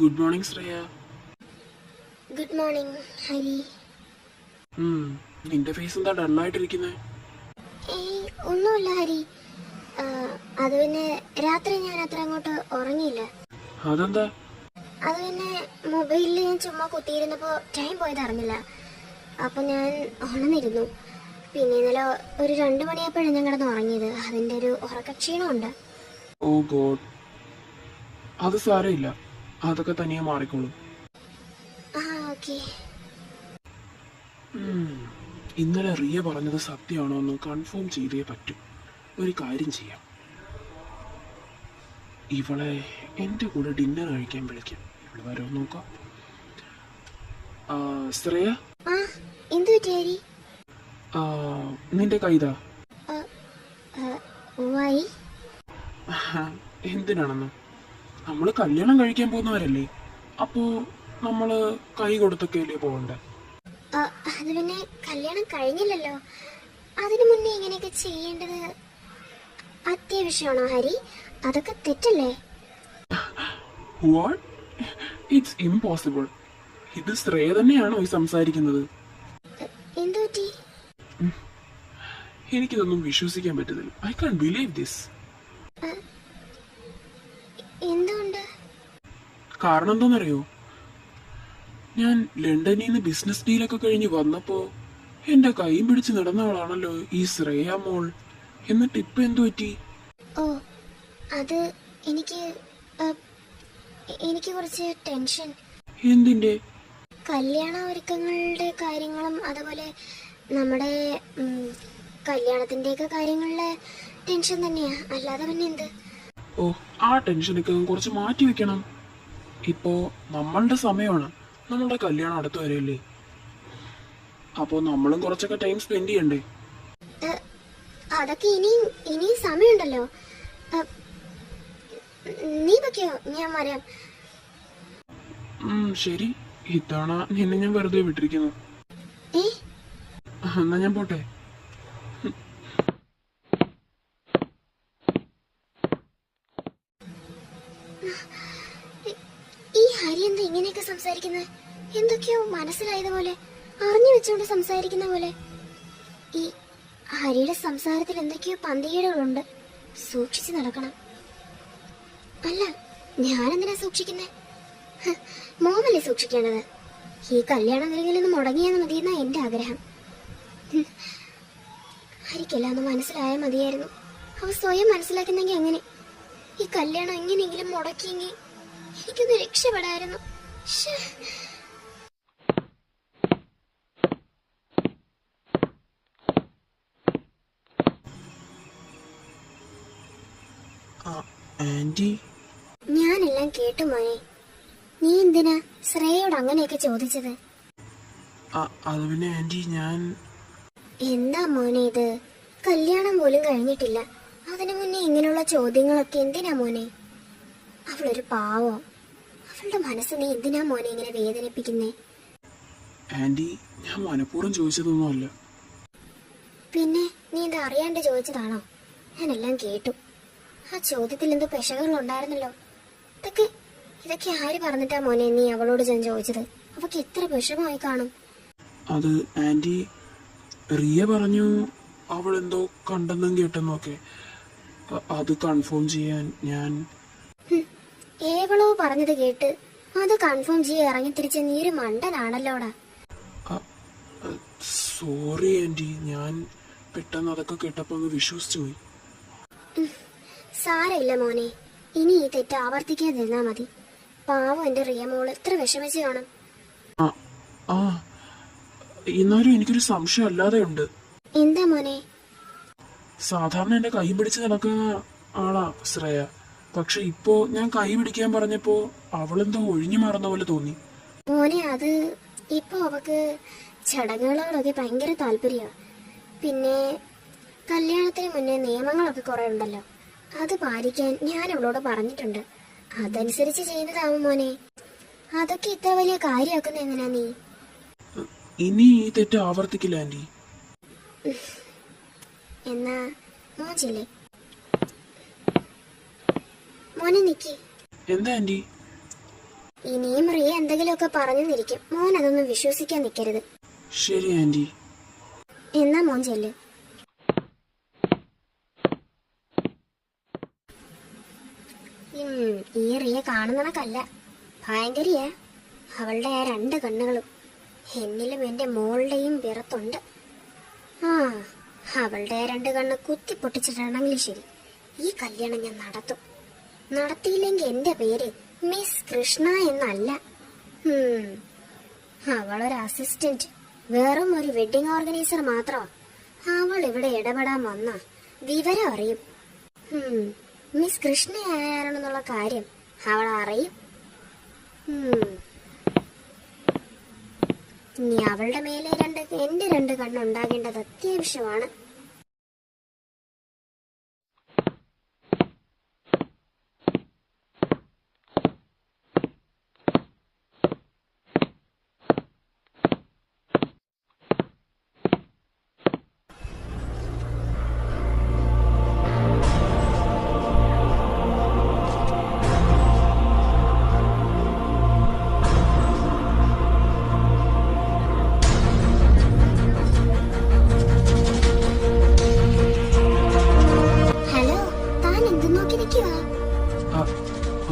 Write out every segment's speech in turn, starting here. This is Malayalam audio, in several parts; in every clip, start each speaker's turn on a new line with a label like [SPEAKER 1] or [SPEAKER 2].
[SPEAKER 1] Good morning Shreya.
[SPEAKER 2] Good morning Hari.
[SPEAKER 1] നിന്റെ ഫേസ് എന്താ ഡള്ളായിട്ടിരിക്കുന്നേ?
[SPEAKER 2] ഒന്നുമില്ല ഹരി. അത് പിന്നെ രാത്രി ഞാൻ അത്ര അങ്ങോട്ട് ഉറങ്ങിയില്ല.
[SPEAKER 1] അതെന്താ?
[SPEAKER 2] അത് പിന്നെ മൊബൈലിൽ ഞാൻ ചുമ്മാ കുത്തിയിരുന്നപ്പോൾ ടൈം പോയത് അറിഞ്ഞില്ല. അപ്പം ഞാൻ ഉണർന്നിരുന്നു. പിന്നെ ഇന്നലെ ഒരു 2 മണിയായപ്പോഴാണ് ഞാൻ കിടന്ന് ഉറങ്ങിയത്. അതിൻ്റെ ഒരു ഉറക്കക്ഷീണമുണ്ട്.
[SPEAKER 1] ഓ ഗോഡ്, അത് സാരമില്ല, അതൊക്കെ തനിയെ മാറിക്കോളും.
[SPEAKER 2] ഓക്കെ.
[SPEAKER 1] ഇന്നലെ റിയ പറഞ്ഞത് സത്യമാണോ എന്ന് കൺഫേം ചെയ്തേ പറ്റും. ഒരു കാര്യം ചെയ്യാം, ഇവളെ എൻ്റെ കൂടെ ഡിന്നർ കഴിക്കാൻ വിളിക്കാം. ഇവിടെ വരോ നോക്കാം. ശ്രേയ,
[SPEAKER 2] എന്ത് പറ്റി ഹരി?
[SPEAKER 1] നിന്റെ കൈതാ.
[SPEAKER 2] വൈ?
[SPEAKER 1] എന്തിനാണെന്ന്? നമ്മള് കല്യാണം കഴിക്കാൻ പോകുന്നവരല്ലേ, അപ്പോ നമ്മള് കൈ കൊടുത്തൊക്കെയല്ലേ പോകണ്ടേ?
[SPEAKER 2] അത് പിന്നെ കല്യാണം കഴിഞ്ഞില്ലല്ലോ, അതിനു മുന്നേ ഇങ്ങനെയൊക്കെ ചെയ്യേണ്ടത് അത്യാവശ്യമാണോ ഹരി? അതൊക്കെ തെറ്റല്ലേ?
[SPEAKER 1] വാട്ട്? It's impossible. ഇത് ശ്രേയ തന്നെയാണോ ഈ സംസാരിക്കുന്നത്?
[SPEAKER 2] എന്തു പറ്റി?
[SPEAKER 1] എനിക്കിതൊന്നും വിശ്വസിക്കാൻ പറ്റുന്നില്ല. I can believe this.
[SPEAKER 2] എന്തുകൊണ്ട്?
[SPEAKER 1] കാരണം എന്താണെന്നറിയോ? ഞാൻ ലണ്ടനിൽ നിന്ന് ബിസിനസ് ഡീലൊക്കെ കഴിഞ്ഞ് വന്നപ്പോ എന്റെ കൈയും പിടിച്ച് നടന്നവളാണല്ലോ ഈ ശ്രേയ മോൾ. എന്നിട്ട് ഇപ്പൊ എന്തു പറ്റി?
[SPEAKER 2] ഓ, അത് എനിക്ക് കുറച്ച് ടെൻഷൻ.
[SPEAKER 1] എന്തിന്റെ?
[SPEAKER 2] കല്യാണ ഒരുക്കങ്ങളുടെ കാര്യങ്ങളും അതുപോലെ നമ്മുടെ കല്യാണത്തിന്റെയൊക്കെ കാര്യങ്ങളിലെ ടെൻഷൻ തന്നെയാ, അല്ലാതെ പിന്നെ എന്ത്?
[SPEAKER 1] ഓ, ആ ടെൻഷനൊക്കെ കുറച്ച് മാറ്റി വെക്കണം. ഇപ്പോ നമ്മളുടെ സമയമാണ്, നമ്മളുടെ കല്യാണം അടുത്ത് വരെയല്ലേ, അപ്പോ നമ്മളും കുറച്ചൊക്കെ ടൈം സ്പെൻഡ് ചെയ്യണ്ടേ?
[SPEAKER 2] അതൊക്കെ ഇനിയും സമയമുണ്ടല്ലോ. നീ വെക്കോ, ഞാൻ വരാം.
[SPEAKER 1] ശരി, ഇത്തവണ നിന്നെ ഞാൻ വെറുതെ വിട്ടിരിക്കുന്നു. എന്നാ ഞാൻ പോട്ടെ.
[SPEAKER 2] ഈ ഹരി എന്താ ഇങ്ങനെയൊക്കെ സംസാരിക്കുന്നത്? എന്തൊക്കെയോ മനസ്സിലായതുപോലെ, അറിഞ്ഞു വെച്ചുകൊണ്ട് സംസാരിക്കുന്ന പോലെ. ഈ ഹരിയുടെ സംസാരത്തിൽ എന്തൊക്കെയോ പന്തികേടുകളുണ്ട്. സൂക്ഷിച്ചു നടക്കണം. അല്ല, ഞാനെന്തിനാ സൂക്ഷിക്കുന്നേ? മോമല്ലേ സൂക്ഷിക്കേണ്ടത്. ഈ കല്യാണം നിലയിൽ നിന്ന് മുടങ്ങിയാന്ന് മതിയെന്നാ എന്റെ ആഗ്രഹം. ഹരിക്കെല്ലാം ഒന്ന് മനസ്സിലായാൽ മതിയായിരുന്നു. അവ സ്വയം മനസ്സിലാക്കുന്നെങ്കിൽ അങ്ങനെ. ഈ കല്യാണം എങ്ങനെയെങ്കിലും മുടക്കിയെങ്കിൽ എനിക്കൊന്ന് രക്ഷപ്പെടായിരുന്നു.
[SPEAKER 1] ആന്റി,
[SPEAKER 2] ഞാനെല്ലാം കേട്ടു മോനെ. നീ എന്തിനാ ശ്രേയോട് അങ്ങനെയൊക്കെ ചോദിച്ചത്?
[SPEAKER 1] അത് പിന്നെ ആന്റി, ഞാൻ...
[SPEAKER 2] എന്താ മോനെ ഇത്? കല്യാണം പോലും കഴിഞ്ഞിട്ടില്ല, അതിനു മുന്നേ ഇങ്ങനെയുള്ള ചോദ്യങ്ങളൊക്കെ എന്തിനാ മോനെ? അവളൊരു പാവോ. അവളുടെ മനസ്സ് നീ എന്തിനാ മോനെ ഇങ്ങനെ വേദനിപ്പിക്കുന്നേ?
[SPEAKER 1] ആന്റി, ഞാൻ മനഃപൂർവ്വം ചോദിച്ചതൊന്നുമല്ല.
[SPEAKER 2] പിന്നെ നീ ഇത് അറിയാണ്ട് ചോദിച്ചതാണോ? ഞാനെല്ലാം കേട്ടു. ആ ചോദ്യത്തിൽ എന്തോ പെശകൾ ഉണ്ടായിരുന്നല്ലോ. ഇതൊക്കെ ആര് പറഞ്ഞിട്ടാ മോനെ നീ അവളോട് ഞാൻ ചോദിച്ചത്? അവക്ക് എത്ര വിഷമമായി കാണും.
[SPEAKER 1] അത് ആന്റി, റിയ പറഞ്ഞു അവൾ എന്തോ കണ്ടെന്നും കേട്ടെന്നൊക്കെ. അത് കൺഫേം ചെയ്യാൻ ഞാൻ...
[SPEAKER 2] ഏവളോ പറഞ്ഞത് കേട്ട് അത് കൺഫേം ചെയ്യാൻ ഇറങ്ങി തിരിച്ച നീ ഒരു മണ്ടനാണല്ലോടാ.
[SPEAKER 1] സോറി ആന്റി, ഞാൻ പെട്ടെന്ന് അതൊക്കെ കേട്ടപ്പോ അങ്ങ് വിശ്വസിച്ചു പോയി.
[SPEAKER 2] സാരമില്ല മോനെ, ഇനി ഈ തെറ്റ് ആവർത്തിക്കാതിരുന്നാ മതി. പാവം എന്റെ റിയ മോള് എത്ര വിഷമിച്ച് കാണും.
[SPEAKER 1] എന്നാലും എനിക്കൊരു സംശയം അല്ലാതെ ഉണ്ട്.
[SPEAKER 2] എന്താ മോനെ?
[SPEAKER 1] സാധാരണ എന്റെ കൈ പിടിച്ച് നടക്കുന്ന ആളാ ശ്രേയ. പക്ഷെ ഇപ്പോ ഞാൻ കൈ പിടിക്കാൻ പറഞ്ഞപ്പോ അവളെന്തോ ഒഴിഞ്ഞു മാറുന്ന പോലെ തോന്നി.
[SPEAKER 2] മോനെ, അത് ഇപ്പൊ അവക്ക് ചടങ്ങുകളോടൊക്കെ ഭയങ്കര താല്പര്യമാണ്. പിന്നെ കല്യാണത്തിന് മുന്നേ നിയമങ്ങളൊക്കെ കുറെ ഉണ്ടല്ലോ, അത് പാലിക്കാൻ ഞാൻ അവളോട് പറഞ്ഞിട്ടുണ്ട്. അതനുസരിച്ച് ചെയ്യുന്നതാവും മോനെ. അതൊക്കെ ഇത്ര വലിയ കാര്യമാക്കുന്ന എങ്ങനാ നീ?
[SPEAKER 1] ഇനി ഈ തെറ്റ് ആവർത്തിക്കില്ല ആന്റി.
[SPEAKER 2] എന്നാ മോച്ചില്ലേ മോനെ, നിക്ക്.
[SPEAKER 1] എന്താ ആന്റി?
[SPEAKER 2] ഇനിയും റിയ എന്തെങ്കിലുമൊക്കെ പറഞ്ഞെന്നിരിക്കും. മോൻ അതൊന്നും വിശ്വസിക്കാൻ നിൽക്കരുത്.
[SPEAKER 1] ശരി ആന്റി.
[SPEAKER 2] എന്നാ മോൻ ചെല്ല്. ഈ റിയ കാണുന്നണക്കല്ല, ഭയങ്കരിയാ. അവളുടെ ആ 2 കണ്ണുകളും എന്നിലും എന്റെ മോളുടെയും പിറത്തുണ്ട്. ആ, അവളുടെ ആ 2 കണ്ണ് കുത്തി പൊട്ടിച്ചിട്ടാണെങ്കിൽ ശരി, ഈ കല്യാണം ഞാൻ നടത്തും. നടത്തിയില്ലെങ്കിൽ എന്റെ പേര് മിസ് കൃഷ്ണ എന്നല്ല. അവളൊരു അസിസ്റ്റന്റ്, വെറും ഒരു വെഡിങ് ഓർഗനൈസർ മാത്രം. അവൾ ഇവിടെ ഇടപെടാൻ വന്ന വിവരം അറിയും. മിസ് കൃഷ്ണ ആരാണെന്നുള്ള കാര്യം അവൾ അറിയും. ഇനി അവളുടെ മേലെ എന്റെ 2 കണ്ണുണ്ടാകേണ്ടത് അത്യാവശ്യമാണ്.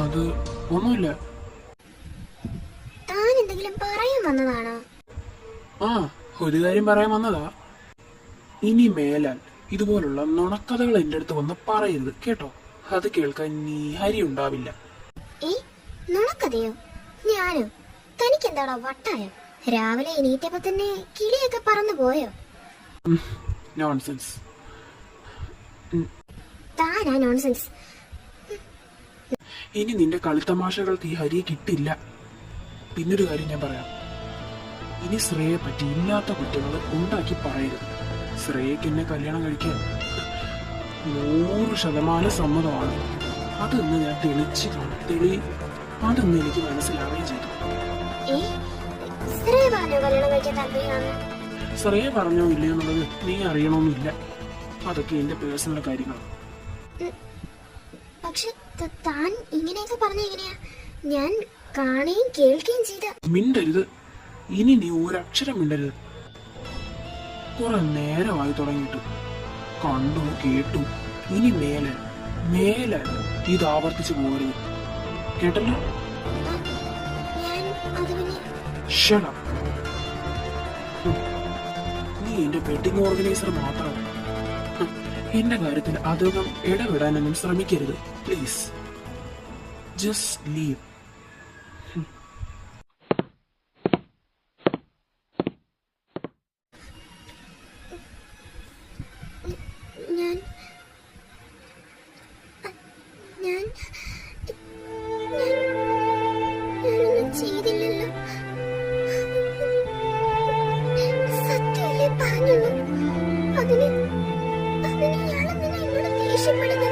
[SPEAKER 1] അത് ഒന്നുമില്ല.
[SPEAKER 2] താൻ എന്തെങ്കിലും പറയാൻ വന്നതാണോ?
[SPEAKER 1] ആ, ഒരു കാര്യം പറയാൻ വന്നതാ. ഇനി മേലാൽ ഇതുപോലുള്ള നുണക്കഥകൾ എന്റെ അടുത്ത് വന്ന് പറയരുത് കേട്ടോ. അത് കേൾക്കാൻ നീ ഹരി ഉണ്ടാവില്ല.
[SPEAKER 2] നുണക്കഥയോ? ഞാനോ? തനിക്കെന്താണോ വട്ടായോ? രാവിലെ എണീറ്റപ്പോ തന്നെ കിളിയൊക്കെ പറന്നു പോയോ?
[SPEAKER 1] നോൺസെൻസ്.
[SPEAKER 2] താനാ നോൺസെൻസ്.
[SPEAKER 1] ഇനി നിന്റെ കളിത്തമാശകൾക്ക് ഈ ഹരിയെ കിട്ടില്ല. പിന്നൊരു കാര്യം ഞാൻ പറയാം. ഇനി ശ്രേയെ പറ്റി ഇല്ലാത്ത കുറ്റങ്ങൾ ഉണ്ടാക്കി പറയരുത്. ശ്രേയക്ക് എന്നെ കല്യാണം കഴിക്കാൻ 100% സമ്മതമാണ്. അതെന്ന് ഞാൻ അതെന്ന് എനിക്ക് മനസ്സിലാവുകയും ചെയ്തു. ശ്രേയ പറഞ്ഞോ ഇല്ലയോ എന്നുള്ളത് നീ അറിയണമെന്നില്ല. അതൊക്കെ എന്റെ പേഴ്സണൽ കാര്യങ്ങളാണ്.
[SPEAKER 2] പക്ഷെ താൻ ഇങ്ങനെയൊക്കെ പറഞ്ഞ എങ്ങനെയാ? ഞാൻ കാണുകയും കേൾക്കുകയും ചെയ്ത.
[SPEAKER 1] മിണ്ടരുത്. ഇനി നീ ഒരക്ഷരം മിണ്ടരുത്. കുറെ നേരമായി തുടങ്ങിയിട്ട്. കണ്ടു കേട്ടു. ഇനി മേലെ ഇത് ആവർത്തിച്ചു പോകരുത്. കേട്ടല്ലോ? Shut up. നീ എന്റെ വെഡിങ് ഓർഗനൈസർ മാത്രമാണ്. എന്റെ കാര്യത്തിൽ അധികം ഇടപെടാനൊന്നും ശ്രമിക്കരുത് പ്ലീസ്. Just leave.
[SPEAKER 2] ഞാനൊന്നും ചെയ്തില്ലല്ലോ. സത്യമല്ലേ പറഞ്ഞുള്ളൂ. അതിന് ഇയാളെന്തിനാ എന്നോട് ദേഷ്യപ്പെടുന്നത്?